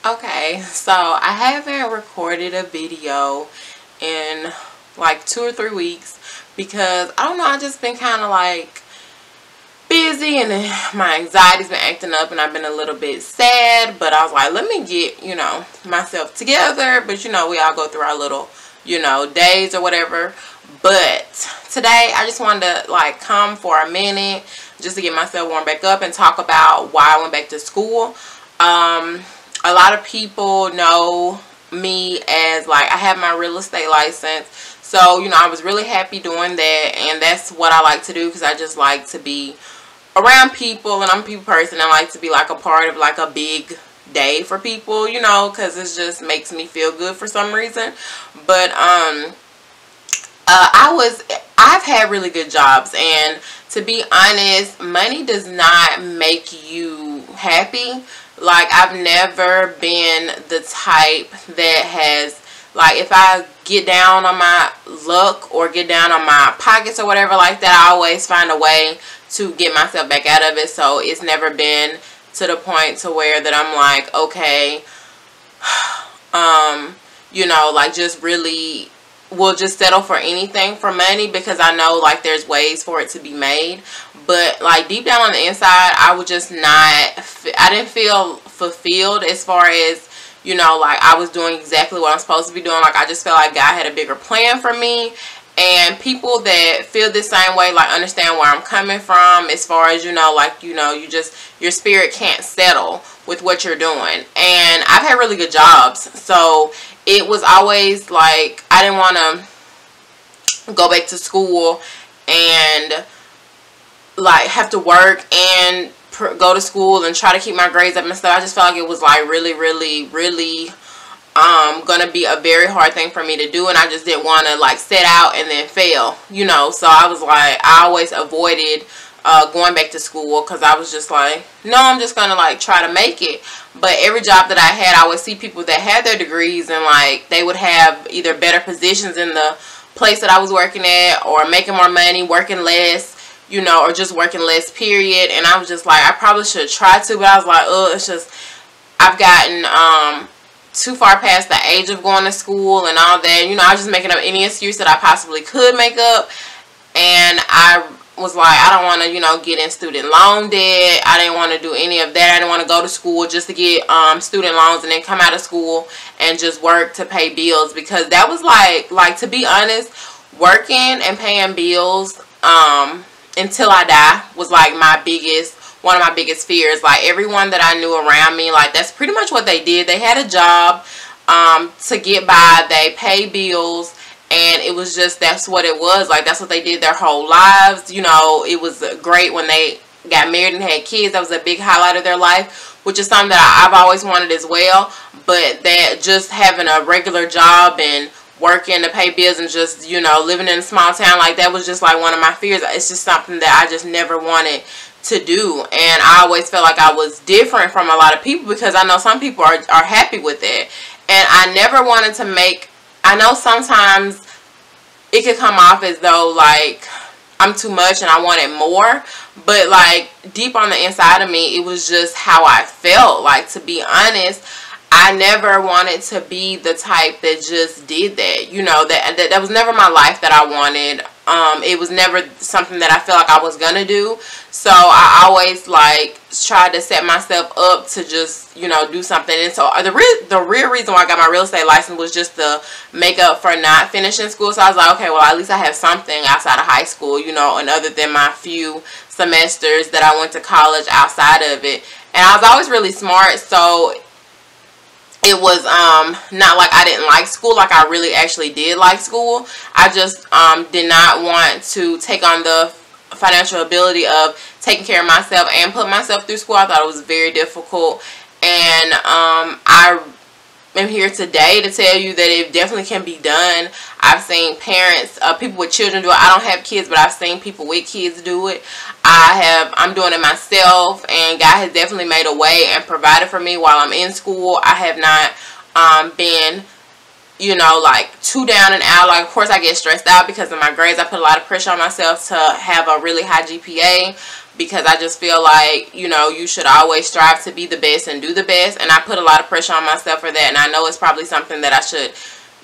Okay, so I haven't recorded a video in like 2 or 3 weeks because I don't know, I just been kind of like busy, and then my anxiety's been acting up and I've been a little bit sad. But I was like, let me get, myself together. But we all go through our little, days or whatever. But today I just wanted to like come for a minute just to get myself warmed back up and talk about why I went back to school. A lot of people know me as like, I have my real estate license. So, I was really happy doing that, and that's what I like to do because I just like to be around people, and I'm a people person. I like to be like a part of like a big day for people, because it just makes me feel good for some reason. But I've had really good jobs, and to be honest, money does not make you happy. Like, I've never been the type that has, like, if I get down on my luck or get down on my pockets or whatever like that, I always find a way to get myself back out of it. So it's never been to the point to where that I'm like, okay, like just really will just settle for anything for money, because I know like there's ways for it to be made. But like deep down on the inside, I was just not, I didn't feel fulfilled as far as, like I was doing exactly what I'm supposed to be doing. Like, I just felt like God had a bigger plan for me. And people that feel the same way, like, understand where I'm coming from as far as, your spirit can't settle with what you're doing. And I've had really good jobs. So it was always like, I didn't want to go back to school and like have to work and go to school and try to keep my grades up and stuff. I just felt like it was like really gonna be a very hard thing for me to do, and I just didn't want to like set out and then fail, so I was like, I always avoided going back to school, because I was just like, no, I'm just gonna like try to make it. But every job that I had, I would see people that had their degrees, and like they would have either better positions in the place that I was working at, or making more money, working less, or just working less, period. And I was just like, I probably should try to, but I was like, oh, it's just, I've gotten too far past the age of going to school and all that. I was just making up any excuse that I possibly could make up. And I was like, I don't want to, get in student loan debt. I didn't want to do any of that. I didn't want to go to school just to get student loans and then come out of school and just work to pay bills, because that was like to be honest, working and paying bills until I die was like one of my biggest fears. Like, everyone that I knew around me, like, that's pretty much what they did. They had a job to get by. They paid bills, and it was just, that's what it was. Like, that's what they did their whole lives. It was great when they got married and had kids. That was a big highlight of their life, which is something that I've always wanted as well. But that just having a regular job and working to pay bills and just, living in a small town, like, that was just like one of my fears. It's just something that I just never wanted to do. And I always felt like I was different from a lot of people, because I know some people are happy with it. And I never wanted to make, I know sometimes it could come off as though like I'm too much and I wanted more, but like deep on the inside of me, it was just how I felt. Like, to be honest, I never wanted to be the type that just did that. That was never my life that I wanted. It was never something that I felt like I was gonna do. So I always like tried to set myself up to just, do something. And so the real reason why I got my real estate license was just to make up for not finishing school. So I was like, okay, well, at least I have something outside of high school, and other than my few semesters that I went to college outside of it. And I was always really smart, so it was not like I didn't like school. Like, I really actually did like school. I just did not want to take on the financial ability of taking care of myself and put myself through school. I thought it was very difficult. And I am here today to tell you that it definitely can be done. I've seen parents, people with children do it. I don't have kids, but I've seen people with kids do it. I'm doing it myself, and God has definitely made a way and provided for me while I'm in school. I have not been, like too down and out. Like, of course I get stressed out because of my grades. I put a lot of pressure on myself to have a really high GPA, because I just feel like, you know, you should always strive to be the best and do the best. And I put a lot of pressure on myself for that. And I know it's probably something that I should,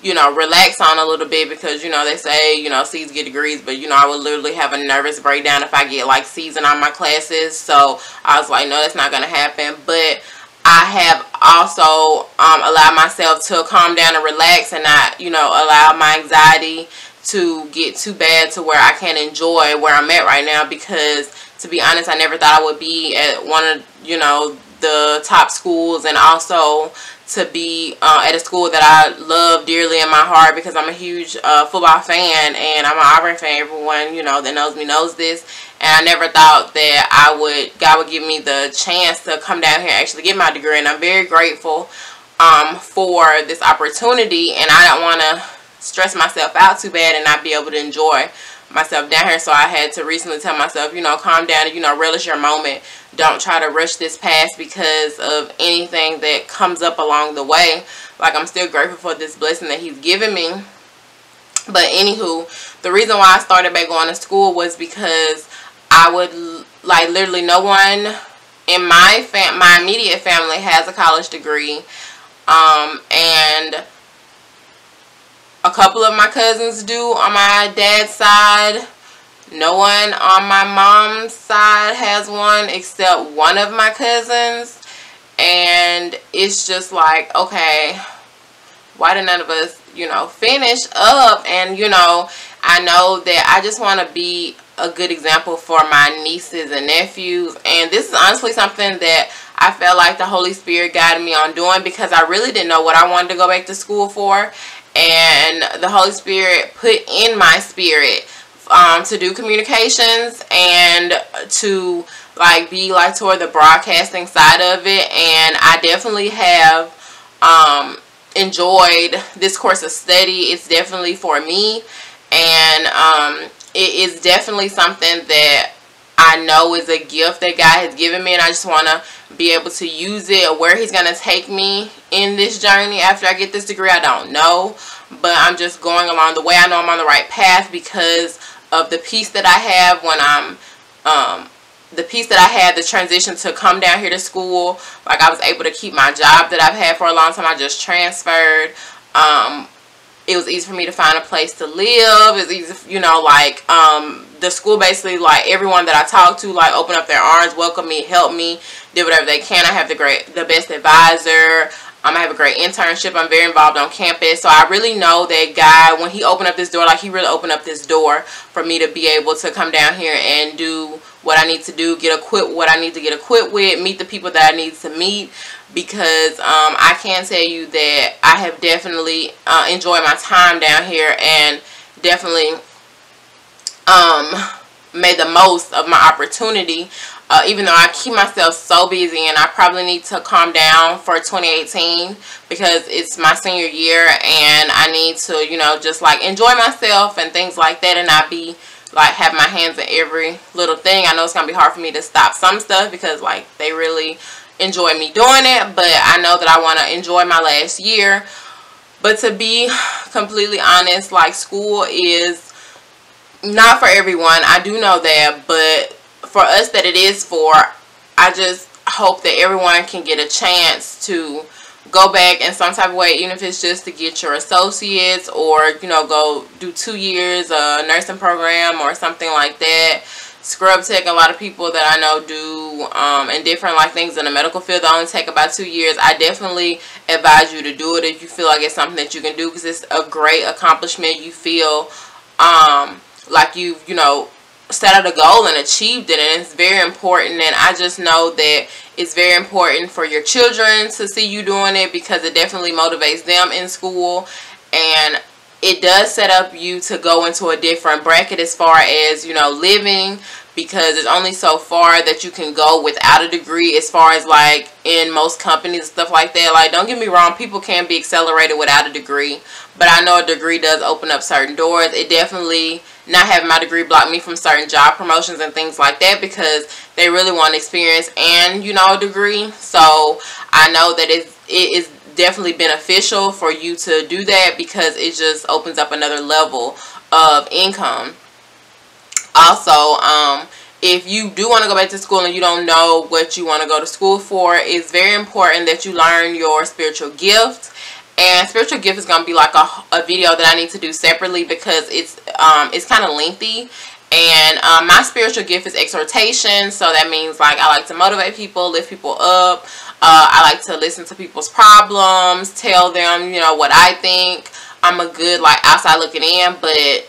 you know, relax on a little bit, because, you know, they say, you know, C's get degrees, but, you know, I would literally have a nervous breakdown if I get like C's in all my classes. So I was like, no, that's not going to happen. But I have also allowed myself to calm down and relax, and not, you know, allow my anxiety to get too bad to where I can't enjoy where I'm at right now. Because to be honest, I never thought I would be at one of, you know, the top schools, and also to be at a school that I love dearly in my heart, because I'm a huge football fan, and I'm an Auburn fan. Everyone, you know, that knows me knows this. And I never thought that God would give me the chance to come down here and actually get my degree. And I'm very grateful for this opportunity, and I don't want to stress myself out too bad and not be able to enjoy myself down here. So I had to recently tell myself, you know, calm down and, you know, relish your moment. Don't try to rush this past because of anything that comes up along the way. Like, I'm still grateful for this blessing that He's given me. But anywho, the reason why I started back going to school was because I would, like, literally no one in my immediate family has a college degree. And a couple of my cousins do on my dad's side. No one on my mom's side has one except one of my cousins. And it's just like, okay, why did none of us, you know, finish up? And, you know, I know that I just want to be a good example for my nieces and nephews. And this is honestly something that I felt like the Holy Spirit guided me on doing, because I really didn't know what I wanted to go back to school for. And the Holy Spirit put in my spirit to do communications and to like be like toward the broadcasting side of it. And I definitely have enjoyed this course of study. It's definitely for me, and it is definitely something that I know is a gift that God has given me, and I just want to be able to use it. Where He's going to take me in this journey after I get this degree, I don't know, but I'm just going along the way. I know I'm on the right path because of the peace that I have when I'm the transition to come down here to school. Like, I was able to keep my job that I've had for a long time. I just transferred. It was easy for me to find a place to live. It's easy, you know, like, the school basically, like, everyone that I talked to, like, opened up their arms, welcomed me, helped me, did whatever they can. I have the best advisor. I have a great internship. I'm very involved on campus. So I really know that God, when He opened up this door, like, He really opened up this door for me to be able to come down here and do what I need to do, get equipped with what I need to get equipped with, meet the people that I need to meet. Because I can tell you that I have definitely enjoyed my time down here, and definitely made the most of my opportunity. Even though I keep myself so busy, and I probably need to calm down for 2018 because it's my senior year, and I need to, you know, just like enjoy myself and things like that, and not be like have my hands in every little thing. I know it's gonna be hard for me to stop some stuff because like they really enjoy me doing it, but I know that I want to enjoy my last year. But to be completely honest, like, school is not for everyone. I do know that, but for us that it is for, I just hope that everyone can get a chance to go back in some type of way, even if it's just to get your associates, or, you know, go do 2 years nursing program or something like that. Scrub tech, a lot of people that I know do, and different like things in the medical field that only take about 2 years. I definitely advise you to do it if you feel like it's something that you can do, because it's a great accomplishment. You feel like you know, set out a goal and achieved it, and it's very important. And I just know that it's very important for your children to see you doing it, because it definitely motivates them in school, and it does set up you to go into a different bracket as far as, you know, living, because it's only so far that you can go without a degree, as far as like in most companies and stuff like that. Like, don't get me wrong, people can be accelerated without a degree, but I know a degree does open up certain doors. It definitely, not having my degree blocked me from certain job promotions and things like that, because they really want experience and, you know, a degree. So I know that it is definitely beneficial for you to do that, because it just opens up another level of income. Also, if you do want to go back to school and you don't know what you want to go to school for, it's very important that you learn your spiritual gift. And spiritual gift is going to be like a video that I need to do separately because it's kind of lengthy. And my spiritual gift is exhortation. So that means like I like to motivate people, lift people up. I like to listen to people's problems, tell them, you know, what I think. I'm a good like outside looking in, but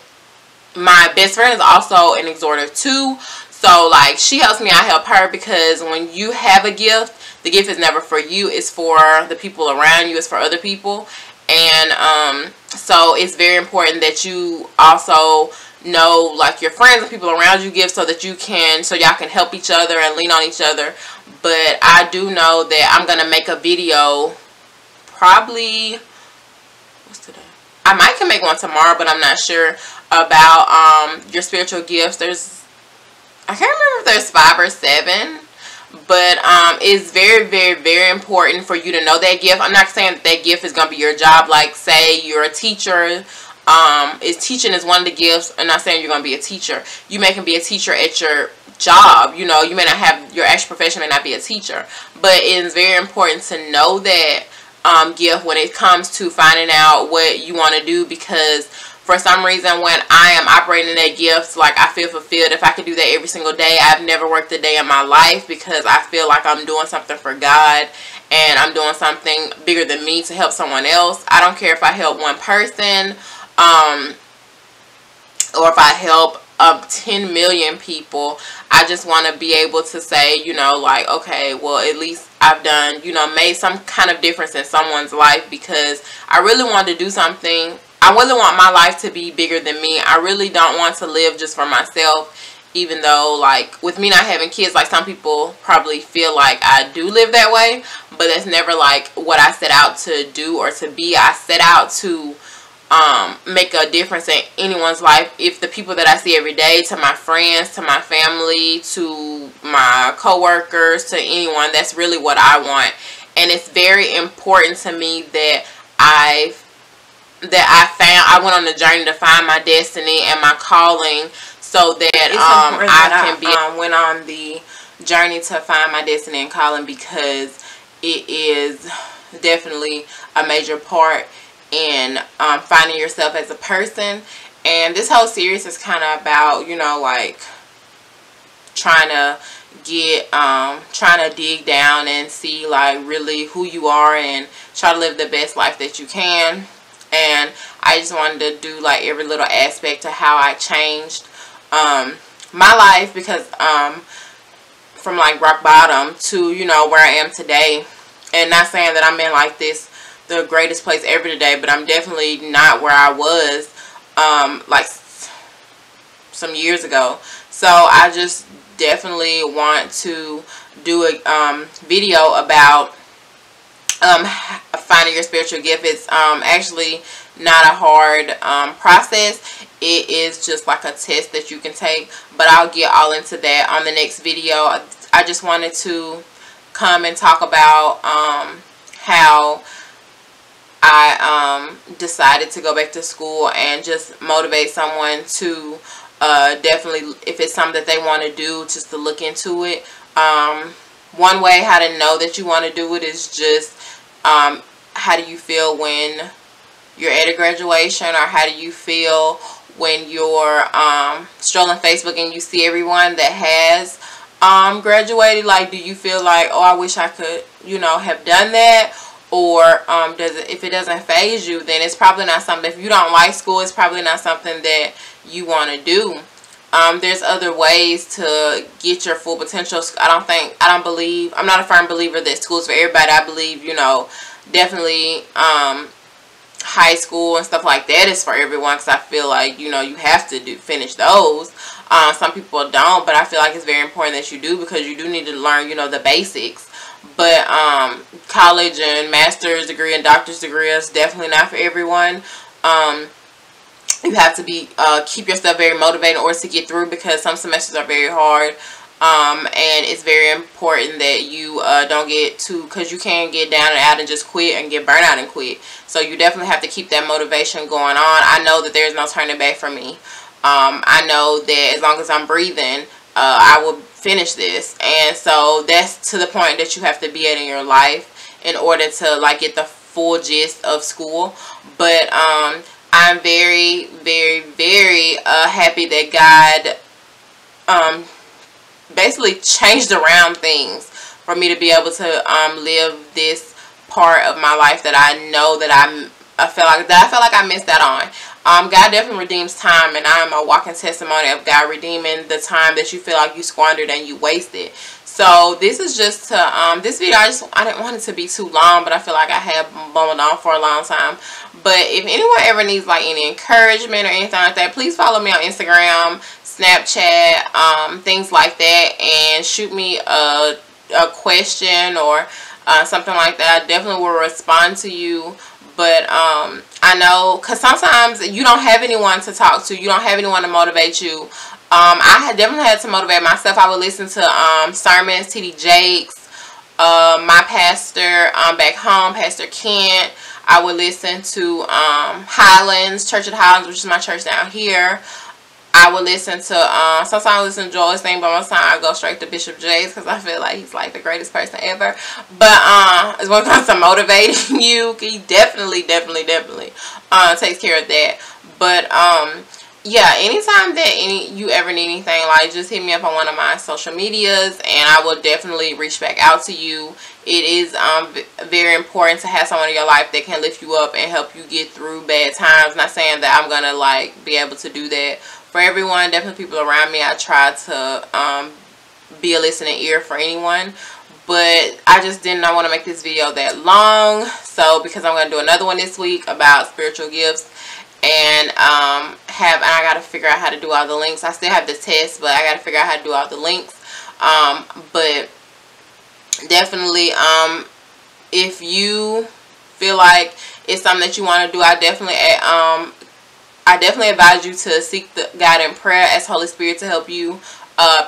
my best friend is also an exhorter too. So like she helps me, I help her, because when you have a gift, the gift is never for you, it's for the people around you, it's for other people. And so it's very important that you also know like your friends and people around you give, so that y'all can help each other and lean on each other. But I do know that I'm gonna make a video probably, what's today? I might can make one tomorrow, but I'm not sure, about your spiritual gifts. I can't remember if there's 5 or 7, but it's very, very, very important for you to know that gift. I'm not saying that gift is going to be your job. Like, say you're a teacher, teaching is one of the gifts. I'm not saying you're going to be a teacher. You may can be a teacher at your job. You know, you may not have, your actual profession may not be a teacher, but it is very important to know that gift when it comes to finding out what you want to do, because for some reason, when I am operating that gift, like, I feel fulfilled. If I could do that every single day, I've never worked a day in my life, because I feel like I'm doing something for God and I'm doing something bigger than me to help someone else. I don't care if I help one person or if I help 10 million people. I just want to be able to say, you know, like, okay, well, at least I've done, you know, made some kind of difference in someone's life, because I really want to do something. I really want my life to be bigger than me. I really don't want to live just for myself, even though, like, with me not having kids, like, some people probably feel like I do live that way, but that's never, like, what I set out to do or to be. I set out to make a difference in anyone's life. If the people that I see every day, to my friends, to my family, to my co-workers, to anyone, that's really what I want. And it's very important to me that I went on the journey to find my destiny and my calling, so that I went on the journey to find my destiny and calling, because it is definitely a major part in finding yourself as a person. And this whole series is kind of about, you know, like, trying to dig down and see, like, really who you are, and try to live the best life that you can. And I just wanted to do, like, every little aspect of how I changed my life, because from, like, rock bottom to, you know, where I am today. And not saying that I'm in, like, the greatest place ever today, but I'm definitely not where I was like some years ago. So I just definitely want to do a video about finding your spiritual gift. It's actually not a hard process. It is just like a test that you can take, but I'll get all into that on the next video. I just wanted to come and talk about how I decided to go back to school and just motivate someone to definitely, if it's something that they want to do, just to look into it. One way how to know that you want to do it is just how do you feel when you're at a graduation, or how do you feel when you're strolling Facebook and you see everyone that has graduated? Like, do you feel like, oh, I wish I could, you know, have done that? Or if it doesn't faze you, then it's probably not something. If you don't like school, it's probably not something that you want to do. There's other ways to get your full potential. I'm not a firm believer that school's for everybody. I believe, you know, definitely high school and stuff like that is for everyone, because I feel like, you know, you have to finish those. Some people don't, but I feel like it's very important that you do, because you do need to learn, you know, the basics. But college and master's degree and doctor's degree is definitely not for everyone. You have to keep yourself very motivated in order to get through, because some semesters are very hard. And it's very important that you don't get too, because you can get down and out and just quit and get burnt out and quit. So you definitely have to keep that motivation going on. I know that there's no turning back for me. I know that as long as I'm breathing, I will finish this. And so that's to the point that you have to be at in your life in order to like get the full gist of school. But I'm very, very, very happy that God basically changed around things for me to be able to live this part of my life that I know that I felt like I missed that on. God definitely redeems time, and I'm a walking testimony of God redeeming the time that you feel like you squandered and you wasted. So this is just to this video, I didn't want it to be too long, but I feel like I have bumbled on for a long time. But if anyone ever needs like any encouragement or anything like that, please follow me on Instagram, Snapchat, things like that, and shoot me a question or something like that. I definitely will respond to you. But I know, because sometimes you don't have anyone to talk to. You don't have anyone to motivate you. I definitely had to motivate myself. I would listen to sermons, T.D. Jakes, my pastor back home, Pastor Kent. I would listen to Highlands, Church of the Highlands, which is my church down here. I would listen to, sometimes I listen to Joel's thing, but most of the time I go straight to Bishop J's because I feel like he's like the greatest person ever. But when it comes to motivating you, he definitely takes care of that. But yeah, anytime that you ever need anything, like just hit me up on one of my social medias and I will definitely reach back out to you. It is very important to have someone in your life that can lift you up and help you get through bad times. Not saying that I'm gonna like be able to do that for everyone, definitely people around me. I try to be a listening ear for anyone, but I just did not want to make this video that long. So because I'm going to do another one this week about spiritual gifts, and I got to figure out how to do all the links. I still have the test, but I got to figure out how to do all the links. But definitely if you feel like it's something that you want to do, I definitely advise you to seek God in prayer, ask Holy Spirit to help you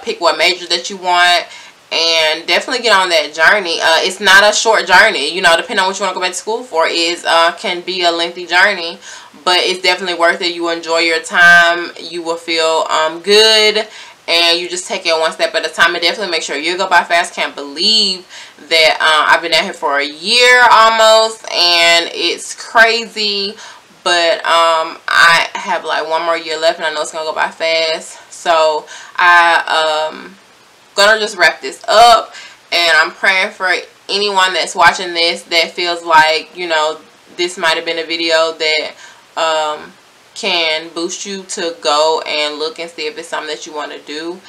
pick what major that you want, and definitely get on that journey. It's not a short journey, you know, depending on what you want to go back to school for. Can be a lengthy journey, but it's definitely worth it. You enjoy your time, you will feel good, and you just take it one step at a time. And definitely make sure you go by fast. Can't believe that I've been out here for a year almost, and it's crazy. But I have like one more year left, and I know it's gonna go by fast. So I gonna just wrap this up, and I'm praying for anyone that's watching this that feels like, you know, this might have been a video that can boost you to go and look and see if it's something that you want to do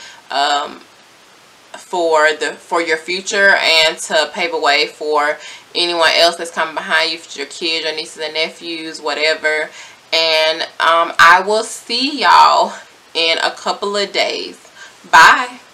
for your future, and to pave a way for anyone else that's coming behind you, your kids, your nieces and nephews, whatever. And I will see y'all in a couple of days. Bye.